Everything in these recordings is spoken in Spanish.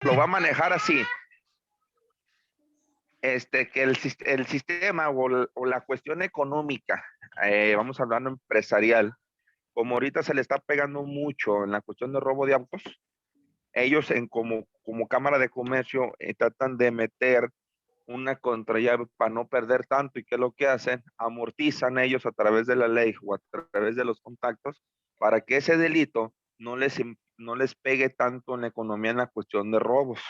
lo va a manejar así. Que el sistema o la cuestión económica, vamos hablando empresarial, como ahorita se le está pegando mucho en la cuestión de robo de autos, ellos como Cámara de Comercio tratan de meter una contrallave para no perder tanto. ¿Y qué es lo que hacen? Amortizan ellos a través de la ley o a través de los contactos para que ese delito no les pegue tanto en la economía en la cuestión de robos.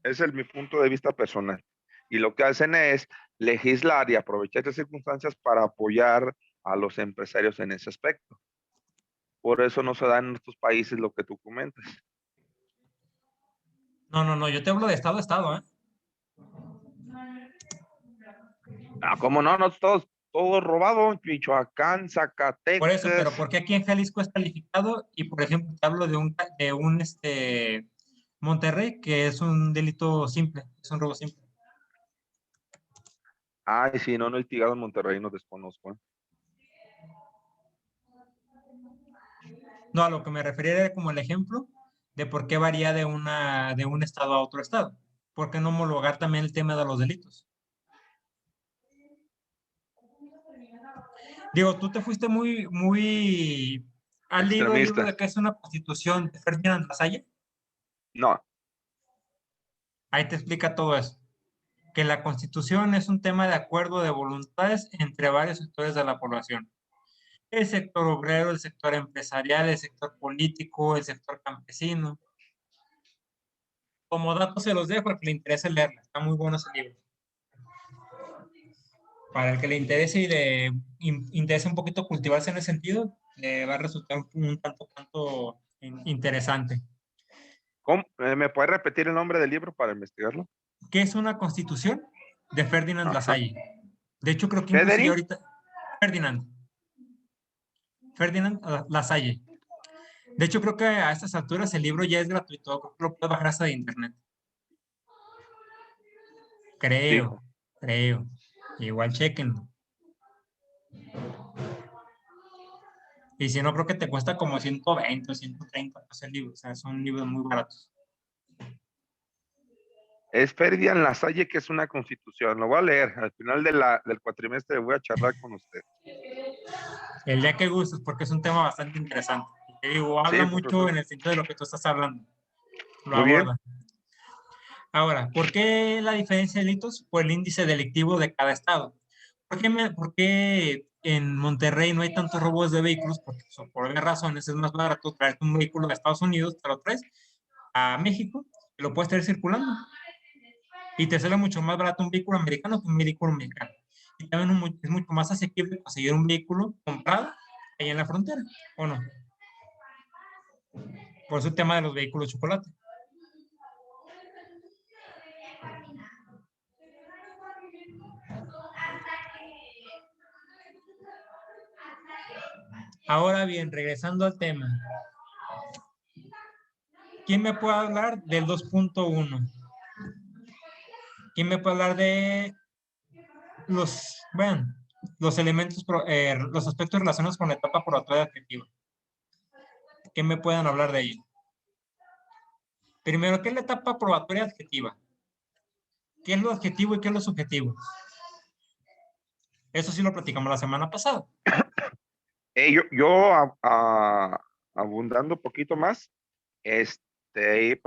Ese es mi punto de vista personal. Y lo que hacen es legislar y aprovechar estas circunstancias para apoyar a los empresarios en ese aspecto. Por eso no se da en estos países lo que tú comentas. No, yo te hablo de estado a estado, ¿eh? ¿Cómo no? No, todo robado, Michoacán, Zacatecas. Por eso, pero ¿por qué aquí en Jalisco es calificado? Y por ejemplo, te hablo de un Monterrey, que es un delito simple, es un robo simple. Ay, sí, no he litigado en Monterrey, no desconozco. No, a lo que me refería era como el ejemplo de por qué varía de un estado a otro estado. ¿Por qué no homologar también el tema de los delitos? Digo, tú te fuiste muy... ¿Has leído el libro Extremista. de qué es una constitución de Ferdinand Lasalle? No. Ahí te explica todo eso. Que la constitución es un tema de acuerdo de voluntades entre varios sectores de la población. El sector obrero, el sector empresarial, el sector político, el sector campesino. Como datos se los dejo al que le interese leerla. Está muy bueno ese libro. Para el que le interese y le interese un poquito cultivarse en ese sentido, le va a resultar un tanto interesante. ¿Cómo? ¿Me puedes repetir el nombre del libro para investigarlo? ¿Qué es una constitución? De Ferdinand Ajá. Lasalle. De hecho, creo que incluso ya ¿Federic? ahorita... Ferdinand Lasalle. De hecho, creo que a estas alturas el libro ya es gratuito. Creo que lo puedes bajar hasta de internet. Sí. Creo. Igual chequenlo. Y si no, creo que te cuesta como 120 o 130 pesos el libro. O sea, son libros muy baratos. Es Ferdinand Lasalle, que es una constitución. Lo voy a leer. Al final del cuatrimestre voy a charlar con usted. El día que gustes, porque es un tema bastante interesante. Te digo, habla Sí, mucho profesor. en el sentido de lo que tú estás hablando. Lo Muy bien. aborda. Ahora, ¿por qué la diferencia de delitos? Por el índice delictivo de cada estado. ¿Por qué en Monterrey no hay tantos robos de vehículos? Porque por obvias razones es más barato traerte un vehículo de Estados Unidos, te lo traes a México y lo puedes traer circulando. Y te sale mucho más barato un vehículo americano que un vehículo mexicano. Y también es mucho más asequible conseguir un vehículo comprado ahí en la frontera, ¿o no? Por eso el tema de los vehículos chocolate. Ahora bien, regresando al tema. ¿Quién me puede hablar del 2.1? ¿Quién me puede hablar de los elementos, los aspectos relacionados con la etapa probatoria adjetiva? ¿Qué me pueden hablar de ello? Primero, ¿qué es la etapa probatoria adjetiva? ¿Qué es lo adjetivo y qué es lo subjetivo? Eso sí lo platicamos la semana pasada. Abundando un poquito más, ahí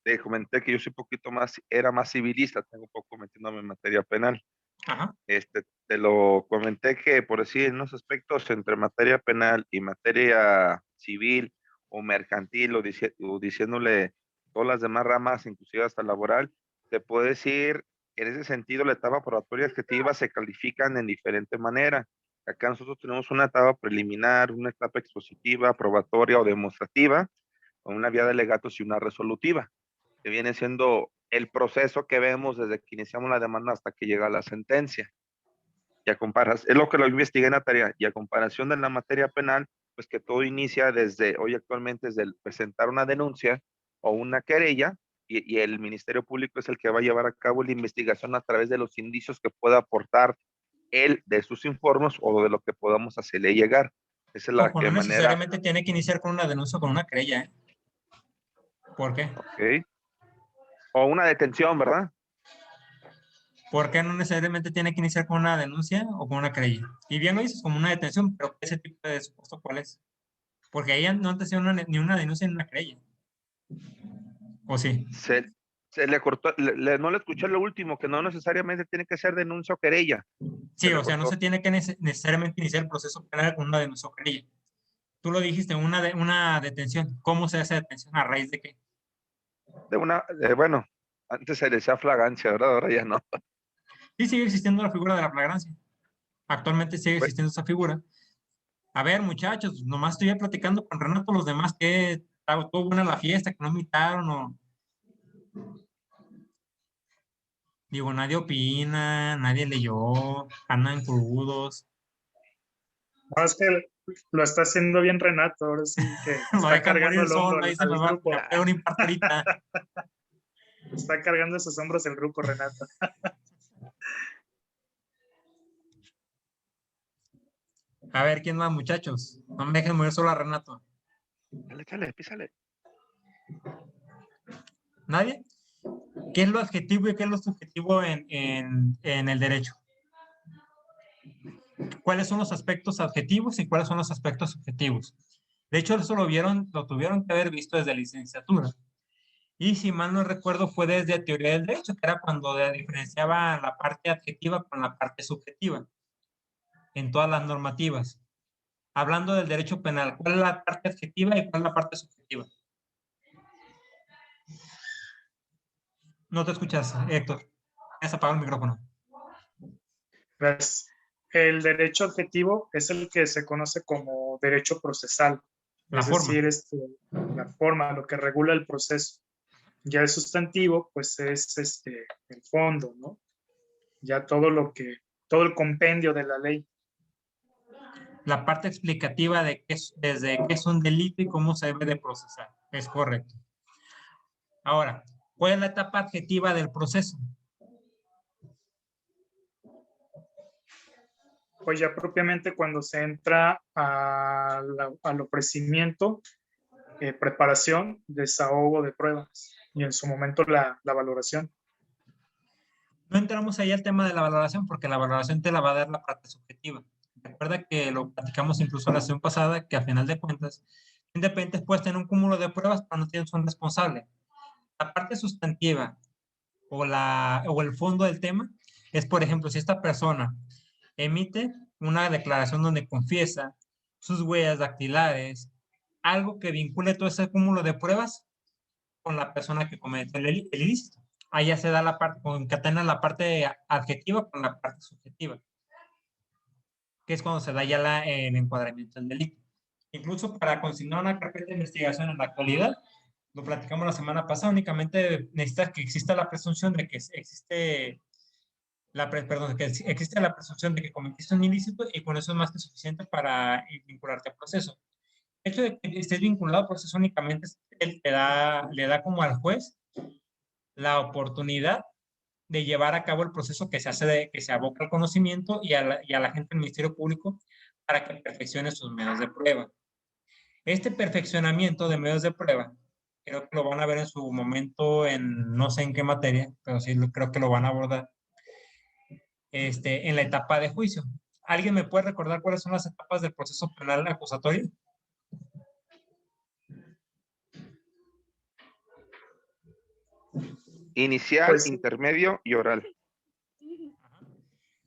te comenté que yo soy un poquito más, era más civilista, tengo un poco metiéndome en materia penal. Ajá. Te lo comenté que por decir en unos aspectos entre materia penal y materia civil o mercantil o diciéndole todas las demás ramas, inclusive hasta laboral, te puedo decir que en ese sentido la etapa probatoria adjetiva se califican en diferente manera. Acá nosotros tenemos una etapa preliminar, una etapa expositiva, probatoria o demostrativa, con una vía de alegatos y una resolutiva, que viene siendo el proceso que vemos desde que iniciamos la demanda hasta que llega la sentencia. Y es lo que lo investigué en la tarea, y a comparación de la materia penal, pues que todo inicia hoy actualmente desde el presentar una denuncia o una querella, y el Ministerio Público es el que va a llevar a cabo la investigación a través de los indicios que pueda aportar él de sus informes o de lo que podamos hacerle llegar. Esa es la Ojo, no manera. necesariamente tiene que iniciar con una denuncia o con una querella, ¿eh? ¿Por qué? Ok. O una detención, ¿verdad? ¿Por qué no necesariamente tiene que iniciar con una denuncia o con una querella? Y bien lo dices, como una detención, pero ese tipo de supuesto, ¿cuál es? Porque ella no antes ni una denuncia ni una querella. ¿O sí? Se, se le cortó, no le escuché lo último, que no necesariamente tiene que ser denuncia o querella. Se Sí, le o sea, no cortó. se tiene que necesariamente iniciar el proceso penal con una denuncia o querella. Tú lo dijiste, una detención. ¿Cómo se hace detención? ¿A raíz de qué? Bueno, antes se le decía flagrancia, ¿verdad? Ahora ya no. Sí, sigue existiendo la figura de la flagrancia. Actualmente sigue Pues, existiendo esa figura. A ver, muchachos, nomás estoy platicando con Renato, los demás que estuvo buena la fiesta, que no invitaron, o digo, nadie opina, nadie leyó, andan crudos, No, es que lo está haciendo bien Renato, ahora sí que lo está dejan cargando morir el hombro solo, ahí se al me grupo. pega un infarto ahorita. Está cargando esos hombros el grupo, Renato. A ver, ¿quién más, muchachos? No me dejen morir solo a Renato. échale, písale. ¿Nadie? ¿Qué es lo adjetivo y qué es lo subjetivo en el derecho? ¿Cuáles son los aspectos adjetivos y cuáles son los aspectos subjetivos? De hecho, eso lo tuvieron que haber visto desde licenciatura. Y si mal no recuerdo, fue desde teoría del derecho, que era cuando diferenciaba la parte adjetiva con la parte subjetiva en todas las normativas. Hablando del derecho penal, ¿cuál es la parte adjetiva y cuál es la parte subjetiva? No te escuchas, Héctor. Has apagado el micrófono. Pues, el derecho objetivo es el que se conoce como derecho procesal, La es forma. decir, la forma, lo que regula el proceso. Ya el sustantivo, pues es el fondo, ¿no? Ya todo el compendio de la ley. La parte explicativa de desde qué es un delito y cómo se debe de procesar. Es correcto. Ahora, ¿cuál es la etapa adjetiva del proceso? Pues ya propiamente cuando se entra al ofrecimiento, preparación, desahogo de pruebas y en su momento la valoración. No entramos ahí al tema de la valoración porque la valoración te la va a dar la parte subjetiva. Recuerda que lo platicamos incluso la sesión pasada, que a final de cuentas, independientes puedes tener un cúmulo de pruebas, pero no tienes un responsable. La parte sustantiva o el fondo del tema es, por ejemplo, si esta persona emite una declaración donde confiesa sus huellas dactilares, algo que vincule todo ese cúmulo de pruebas con la persona que comete el ilícito. Ahí ya se da la parte, concatena la parte adjetiva con la parte subjetiva, que es cuando se da ya el encuadramiento del delito. Incluso para consignar una carpeta de investigación en la actualidad, lo platicamos la semana pasada, únicamente necesitas que exista la presunción de que existe que existe la presunción de que cometiste un ilícito y con eso es más que suficiente para vincularte al proceso. El hecho de que estés vinculado al proceso únicamente le da como al juez la oportunidad de llevar a cabo el proceso que se hace que se aboca al conocimiento y a la gente del Ministerio Público para que perfeccione sus medios de prueba. Este perfeccionamiento de medios de prueba, creo que lo van a ver en su momento en no sé en qué materia, pero sí creo que lo van a abordar en la etapa de juicio. ¿Alguien me puede recordar cuáles son las etapas del proceso penal acusatorio? Inicial, Pues intermedio y oral.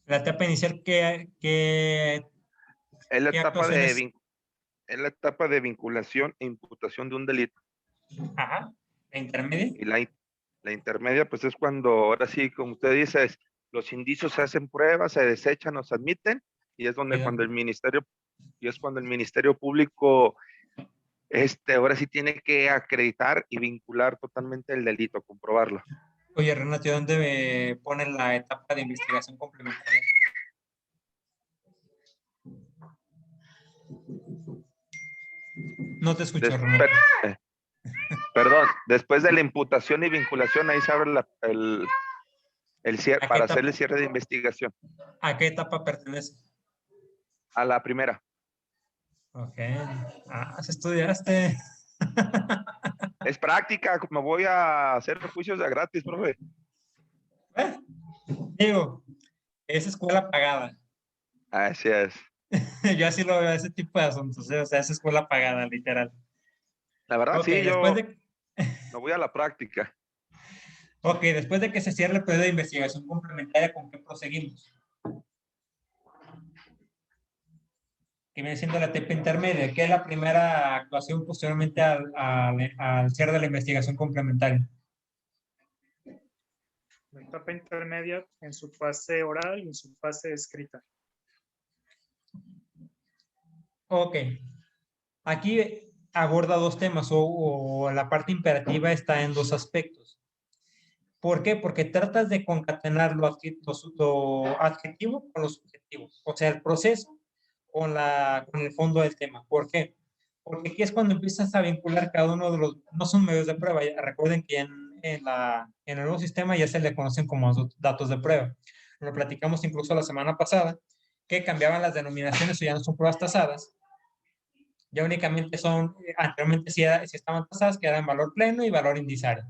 La etapa inicial, Es la ¿qué etapa de, actuaciones? es la etapa de vinculación e imputación de un delito. Ajá. La intermedia. Y la intermedia, pues es cuando, ahora sí, como usted dice, los indicios se hacen pruebas, se desechan o se admiten, y es donde cuando el ministerio, y es cuando el Ministerio Público, ahora sí tiene que acreditar y vincular totalmente el delito, comprobarlo. Oye, Renato, ¿dónde me ponen la etapa de investigación complementaria? No te escucho, Renato. Perdón, después de la imputación y vinculación, ahí se abre el cierre, para hacer el cierre de investigación. ¿A qué etapa pertenece? A la primera. Ok. Ah, se estudiaste. Es práctica, me voy a hacer juicios de gratis, profe. Digo, es escuela pagada. Así es. Yo así lo veo, ese tipo de asuntos, ¿eh? O sea, es escuela pagada, literal. La verdad, Ok, sí, después yo de, me voy a la práctica. ok, después de que se cierre el periodo de investigación complementaria, ¿con qué proseguimos? Que viene siendo la etapa intermedia, que es la primera actuación posteriormente al cierre de la investigación complementaria. La etapa intermedia en su fase oral y en su fase escrita. Ok, aquí aborda dos temas o la parte imperativa está en dos aspectos. ¿Por qué? Porque tratas de concatenar lo adjetivo con los subjetivos, o sea, el proceso con el fondo del tema. ¿Por qué? Porque aquí es cuando empiezas a vincular cada uno de los, no son medios de prueba, recuerden que en el nuevo sistema ya se le conocen como datos de prueba. Lo platicamos incluso la semana pasada, que cambiaban las denominaciones o ya no son pruebas tasadas, ya únicamente son, anteriormente sí estaban tasadas, que eran valor pleno y valor indizario.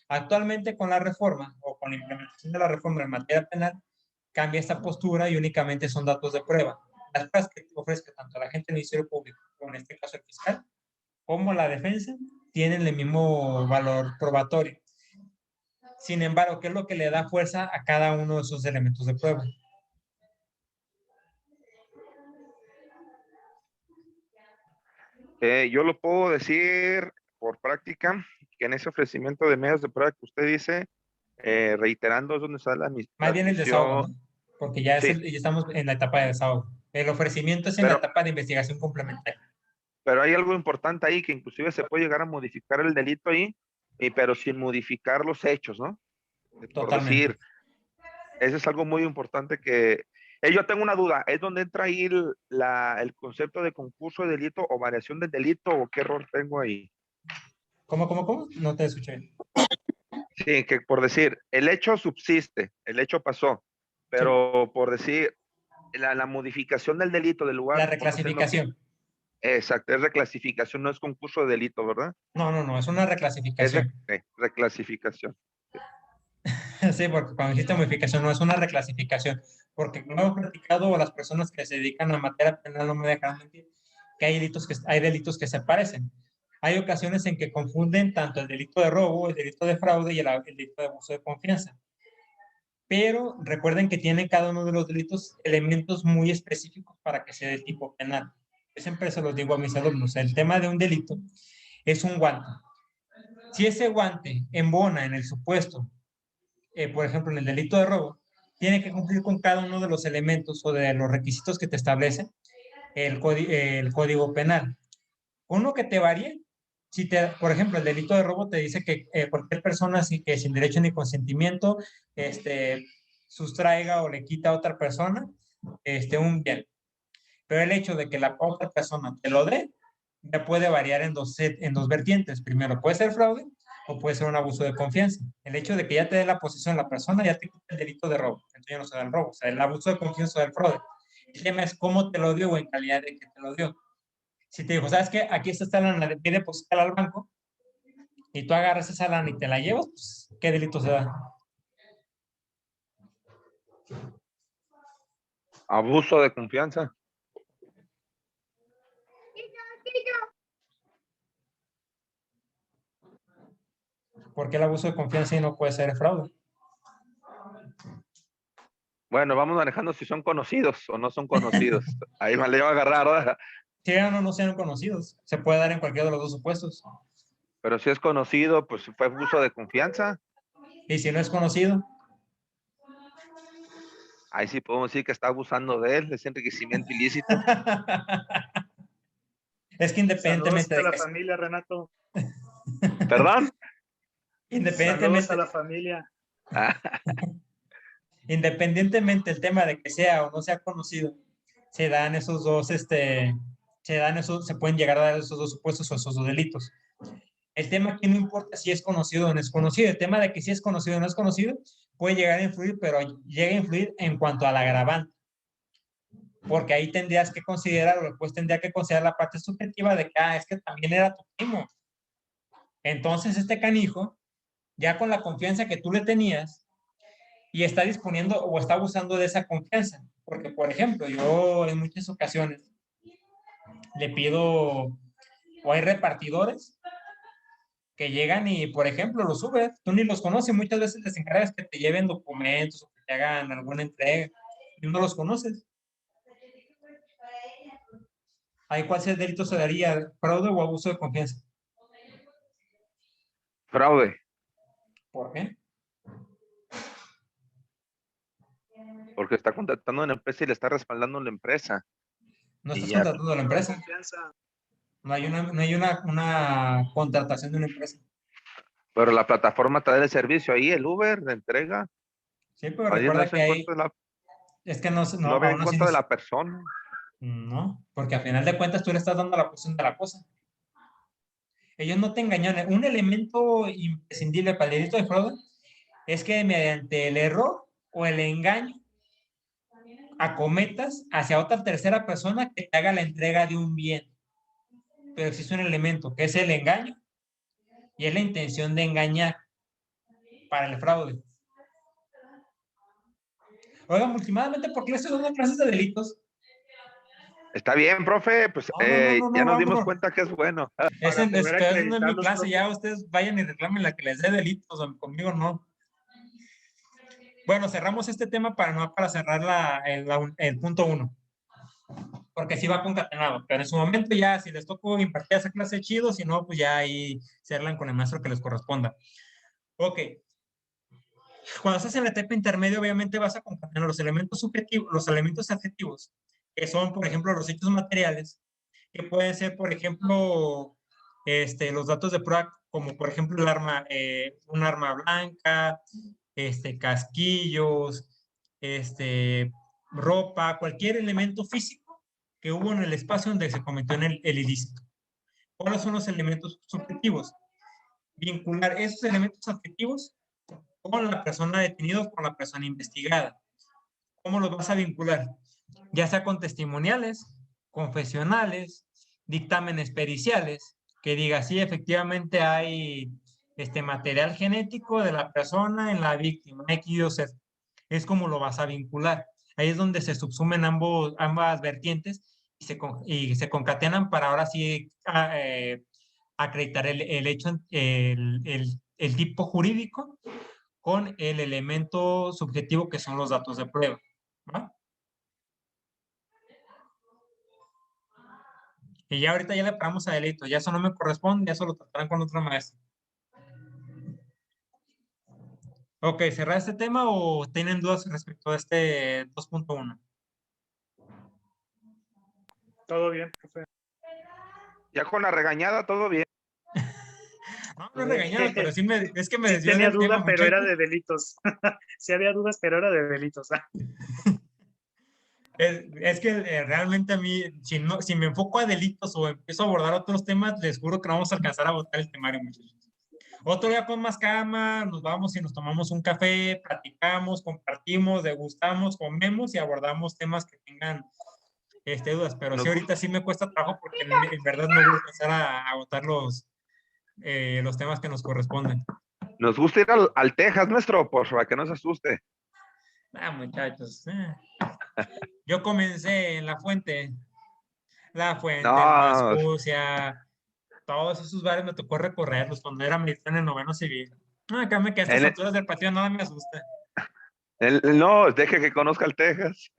Actualmente con la reforma o con la implementación de la reforma en materia penal, cambia esta postura y únicamente son datos de prueba. Las pruebas que ofrezca tanto la agente del Ministerio Público, o en este caso el fiscal, como la defensa, tienen el mismo valor probatorio. Sin embargo, ¿qué es lo que le da fuerza a cada uno de esos elementos de prueba? Yo lo puedo decir por práctica, que en ese ofrecimiento de medios de prueba que usted dice, reiterando es donde está la Más bien el desahogo, admisión. ¿no? Porque ya, Sí, ya estamos en la etapa de desahogo. El ofrecimiento es en la pero, etapa de investigación complementaria. pero hay algo importante ahí, que inclusive se puede llegar a modificar el delito ahí, pero sin modificar los hechos, ¿no? Por Totalmente. decir, eso es algo muy importante que... yo tengo una duda, ¿es donde entra ahí el concepto de concurso de delito o variación del delito o qué error tengo ahí? ¿Cómo? No te escuché bien. Sí, que por decir, el hecho subsiste, el hecho pasó, Sí. pero por decir, la modificación del delito del La lugar, vamos a hacerlo aquí. reclasificación. Exacto, es reclasificación, no es concurso de delito, ¿verdad? No, es una Es reclasificación. reclasificación. Sí, porque cuando dijiste modificación no es una reclasificación, porque como hemos platicado, las personas que se dedican a materia penal no me dejan mentir, que hay delitos que se parecen. Hay ocasiones en que confunden tanto el delito de robo, el delito de fraude y el delito de abuso de confianza. Pero recuerden que tiene cada uno de los delitos elementos muy específicos para que sea de tipo penal. Yo siempre se los digo a mis alumnos, el tema de un delito es un guante. Si ese guante embona en el supuesto, por ejemplo, en el delito de robo, tiene que cumplir con cada uno de los elementos o de los requisitos que te establece el código penal. Uno que te varíe, si te, por ejemplo, el delito de robo te dice que cualquier persona que sin derecho ni consentimiento sustraiga o le quita a otra persona un bien. Pero el hecho de que la otra persona te lo dé, ya puede variar en dos vertientes. Primero, puede ser fraude o puede ser un abuso de confianza. El hecho de que ya te dé la posesión la persona ya te quita el delito de robo. Entonces ya no se da el robo, o sea, el abuso de confianza o el fraude. El tema es cómo te lo dio o en calidad de que te lo dio. Si te dijo, ¿sabes qué? Aquí está la lana, pide depositar al banco y tú agarras esa lana y te la llevas, pues, ¿qué delito se da? Abuso de confianza. Porque el abuso de confianza y no puede ser fraude. Bueno, vamos manejando si son conocidos o no son conocidos. Ahí me le iba a agarrar, ¿verdad? Si eran o no sean conocidos, se puede dar en cualquiera de los dos supuestos. Pero si es conocido, pues fue abuso de confianza. Y si no es conocido, Ahí sí podemos decir que está abusando de él, es enriquecimiento ilícito. es que Saludos independientemente a de la que familia, Renato. ¿Perdón? Saludos a independientemente, la familia. independientemente el tema de que sea o no sea conocido, se dan esos dos, se pueden llegar a dar esos dos supuestos o esos dos delitos. El tema aquí no importa si es conocido o no es conocido. El tema de que si es conocido o no es conocido puede llegar a influir, pero llega a influir en cuanto al agravante. Porque ahí tendrías que considerar, o después tendría que considerar la parte subjetiva de que, es que también era tu primo. Entonces este canijo, ya con la confianza que tú le tenías, y está disponiendo o está abusando de esa confianza. Porque, por ejemplo, yo en muchas ocasiones le pido, o hay repartidores que llegan y, por ejemplo, los Uber, tú ni los conoces, muchas veces les encargas que te lleven documentos o que te hagan alguna entrega y no los conoces. ¿Ahí cuál delito se daría? ¿Fraude o abuso de confianza? Fraude. ¿Por qué? Porque está contratando a una empresa y le está respaldando a la empresa. No Y estás ya, contratando a la empresa. Confianza. No hay una contratación de una empresa. pero la plataforma te da el servicio ahí, el Uber, de entrega. Sí, pero Ahí no recuerda es que en hay, contra de la, es que no, no va en aún así contra no, de la persona. no, porque a final de cuentas tú le estás dando la posición de la cosa. Ellos no te engañan. Un elemento imprescindible para el delito de fraude es que mediante el error o el engaño acometas hacia otra tercera persona que te haga la entrega de un bien. Pero existe un elemento que es el engaño y es la intención de engañar para el fraude. Oigan, últimamente, ¿por qué le estoy dando clases de delitos? Está bien, profe, pues ya No, nos dimos vámonos. cuenta que es bueno. Esa no es mi acreditarlos, clase, profe. ya ustedes vayan y reclamen la que les dé delitos, conmigo no. Bueno, cerramos este tema para cerrar el punto 1, porque sí va concatenado, pero en su momento ya, si les tocó impartir esa clase, chido, si no, pues ya ahí se hablan con el maestro que les corresponda. Ok. Cuando estás en la etapa intermedia, obviamente vas a concatenar los elementos subjetivos, los elementos adjetivos, que son, por ejemplo, los hechos materiales, que pueden ser, por ejemplo, los datos de prueba, como por ejemplo el arma, un arma blanca, casquillos, ropa, cualquier elemento físico que hubo en el espacio donde se cometió el ilícito. ¿Cuáles son los elementos subjetivos? Vincular esos elementos adjetivos con la persona detenida o con la persona investigada. ¿Cómo los vas a vincular? Ya sea con testimoniales, confesionales, dictámenes periciales, que diga, sí, efectivamente hay material genético de la persona en la víctima, X o Z. Es como lo vas a vincular. Ahí es donde se subsumen ambas vertientes y se concatenan para ahora sí acreditar el hecho, el tipo jurídico con el elemento subjetivo que son los datos de prueba. ¿Va? Y ya ahorita ya le paramos a delito, ya eso no me corresponde, ya eso lo tratarán con otro maestro. Ok, ¿cerrar este tema o tienen dudas respecto a este 2.1? Todo bien, profe. Ya con la regañada, todo bien. No es regañado, pero sí es que me Sí desvió tenía del tema, duda, pero era muchachos. de delitos. Sí había dudas, pero era de delitos. Es que realmente a mí, si me enfoco a delitos o empiezo a abordar otros temas, les juro que no vamos a alcanzar a botar el temario, muchachos. Otro día con más calma, nos vamos y nos tomamos un café, platicamos, compartimos, degustamos, comemos y abordamos temas que tengan dudas. Pero sí, Nos, ahorita sí me cuesta trabajo porque en verdad no voy a empezar a agotar los temas que nos corresponden. nos gusta ir al Texas, nuestro, por para que no se asuste. Muchachos, yo comencé en La Fuente, el No, Escucia, todos esos bares me tocó recorrerlos cuando era militar en el 9º civil. No, créeme que a estas en alturas del partido nada me asusta. no, deje que conozca el Texas.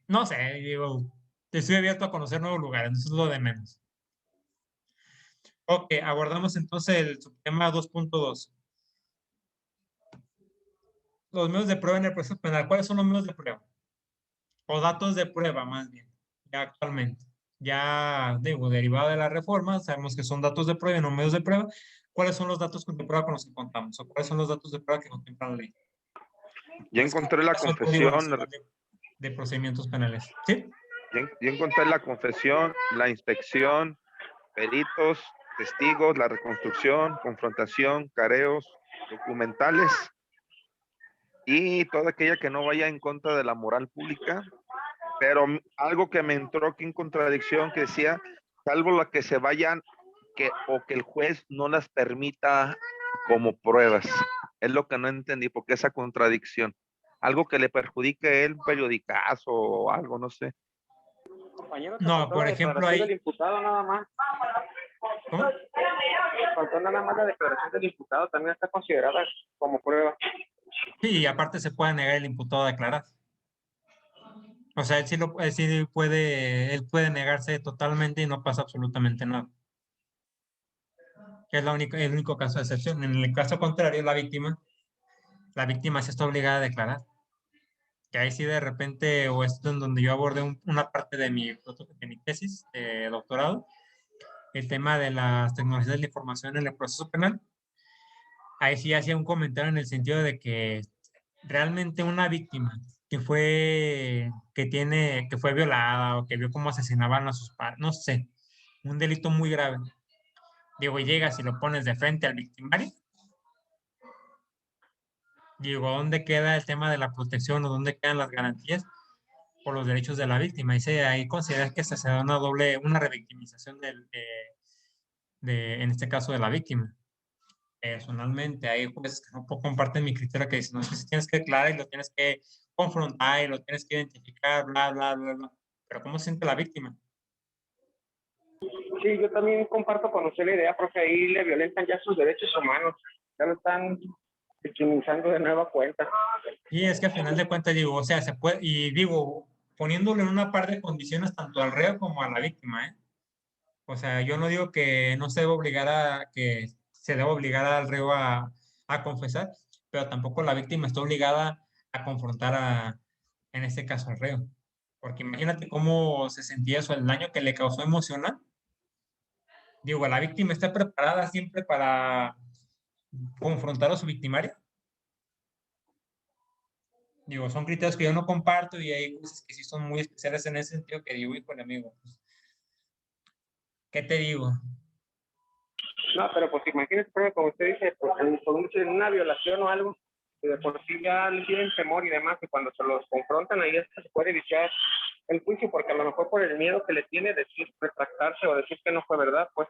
No sé, digo, estoy abierto a conocer nuevos lugares, eso es lo de menos. Ok, abordamos entonces el subtema 2.2. Los medios de prueba en el proceso penal. ¿Cuáles son los medios de prueba? O datos de prueba, más bien, ya actualmente. Ya, digo, derivado de la reforma, sabemos que son datos de prueba y no medios de prueba. ¿Cuáles son los datos de prueba con los que contamos? ¿O cuáles son los datos de prueba que contempla la ley? Ya encontré la Es el Código confesión, Nacional de Procedimientos Penales. ¿Sí? ya encontré la confesión, la inspección, peritos, testigos, la reconstrucción, confrontación, careos, documentales y toda aquella que no vaya en contra de la moral pública, pero algo que me entró aquí en contradicción que decía, salvo la que se vayan o que el juez no las permita como pruebas. Es lo que no entendí, porque esa contradicción, algo que le perjudique a él, un periodicazo o algo, no sé. Compañero, te No, faltó por la ejemplo, declaración del hay... imputado nada más. ¿Cómo? Te faltó nada más la declaración del imputado, también está considerada como prueba. Sí, aparte se puede negar el imputado a declarar. O sea, él puede negarse totalmente y no pasa absolutamente nada. Es el único caso de excepción. En el caso contrario, la víctima sí está obligada a declarar. Que ahí sí de repente, o esto en donde yo abordé una parte de mi tesis de doctorado, el tema de las tecnologías de la información en el proceso penal. Ahí sí hacía un comentario en el sentido de que realmente una víctima que fue violada o que vio cómo asesinaban a sus padres, no sé, un delito muy grave. Digo, llegas y lo pones de frente al victimario. Digo, ¿dónde queda el tema de la protección o dónde quedan las garantías por los derechos de la víctima? Ahí consideras que se da una revictimización en este caso de la víctima. Personalmente, hay jueces que no comparten mi criterio, que dicen, no, es que si tienes que declarar y lo tienes que confrontar y lo tienes que identificar, bla, bla, bla, bla. Pero ¿cómo se siente la víctima? Sí, yo también comparto con usted la idea, porque ahí le violentan ya sus derechos humanos, ya lo están victimizando de nueva cuenta. Y es que al final de cuentas digo, o sea, se puede, y digo, poniéndole en una par de condiciones tanto al reo como a la víctima, ¿eh? O sea, yo no digo que no se debe obligar que se debe obligar al reo a confesar, pero tampoco la víctima está obligada a confrontar en este caso al reo. Porque imagínate cómo se sentía eso, el daño que le causó emocional. Digo, la víctima está preparada siempre para confrontar a su victimario. Digo, son criterios que yo no comparto y hay cosas que sí son muy especiales en ese sentido que digo, híjole, amigo, pues, ¿qué te digo? No, pero pues imagínese, pero como usted dice, pues, en una violación o algo, que de por sí ya le tienen temor y demás, y cuando se los confrontan ahí hasta se puede viciar el juicio, porque a lo mejor por el miedo que le tiene decir, retractarse o decir que no fue verdad, pues.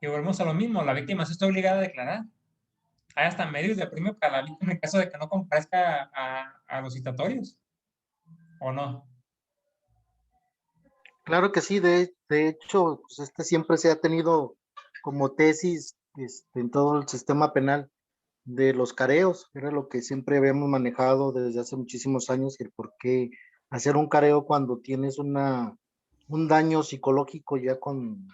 Y volvemos a lo mismo, la víctima sí está obligada a declarar. Hay hasta medios de premio para la víctima en caso de que no comparezca a los citatorios, ¿o no? Claro que sí, de hecho, pues siempre se ha tenido como tesis en todo el sistema penal de los careos, era lo que siempre habíamos manejado desde hace muchísimos años, el por qué hacer un careo cuando tienes un daño psicológico ya con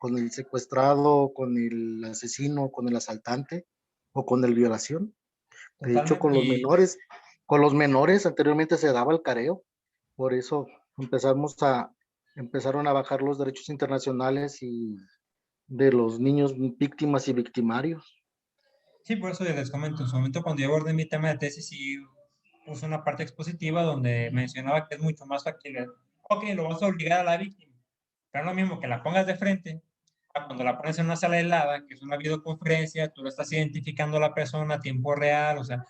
el secuestrado, con el asesino, con el asaltante o con el violación. De hecho, Totalmente. con los menores anteriormente se daba el careo, por eso empezaron a bajar los derechos internacionales y de los niños víctimas y victimarios. Sí, por eso les comento, en su momento cuando yo abordé mi tema de tesis, sí puse una parte expositiva donde mencionaba que es mucho más factible. Ok, lo vas a obligar a la víctima, pero no es lo mismo que la pongas de frente a cuando la pones en una sala helada, que es una videoconferencia, tú lo estás identificando a la persona a tiempo real, o sea,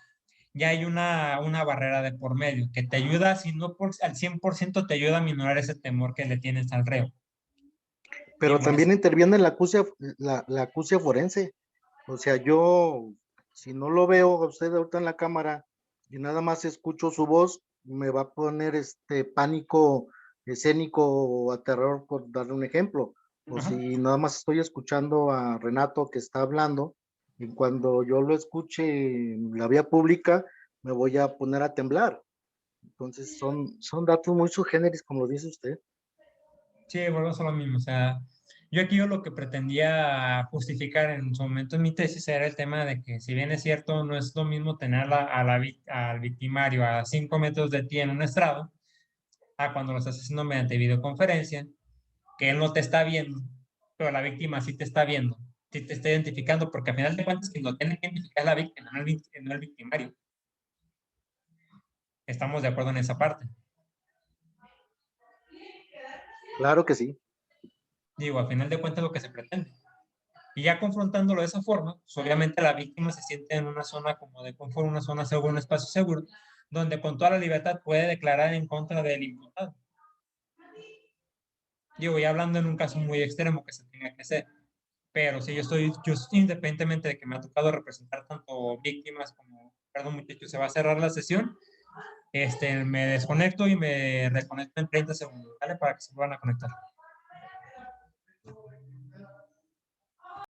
ya hay una barrera de por medio que te ayuda, si no al 100% te ayuda a minorar ese temor que le tienes al reo. Pero Digo, también interviene la acusia forense. O sea, yo, si no lo veo a usted ahorita en la cámara y nada más escucho su voz, me va a poner pánico escénico o a terror, por darle un ejemplo. O ajá. si nada más estoy escuchando a Renato que está hablando, y cuando yo lo escuche en la vía pública, me voy a poner a temblar. Entonces, son datos muy subgéneris, como lo dice usted. Sí, volvemos a lo mismo. O sea, yo lo que pretendía justificar en su momento en mi tesis era el tema de que, si bien es cierto, no es lo mismo tener al victimario a 5 metros de ti en un estrado, a cuando lo estás haciendo mediante videoconferencia, que él no te está viendo, pero la víctima sí te está viendo, sí te está identificando, porque al final de cuentas quien lo tiene que identificar es la víctima, no el victimario. Estamos de acuerdo en esa parte. Claro que sí. Digo, al final de cuentas es lo que se pretende. Y ya confrontándolo de esa forma, pues obviamente la víctima se siente en una zona como de confort, una zona segura, un espacio seguro, donde con toda la libertad puede declarar en contra del imputado. Digo, ya hablando en un caso muy extremo que se tenga que hacer, Pero si yo independientemente de que me ha tocado representar tanto víctimas como, perdón muchachos, se va a cerrar la sesión, me desconecto y me reconecto en 30 segundos, ¿vale? Para que se vuelvan a conectar.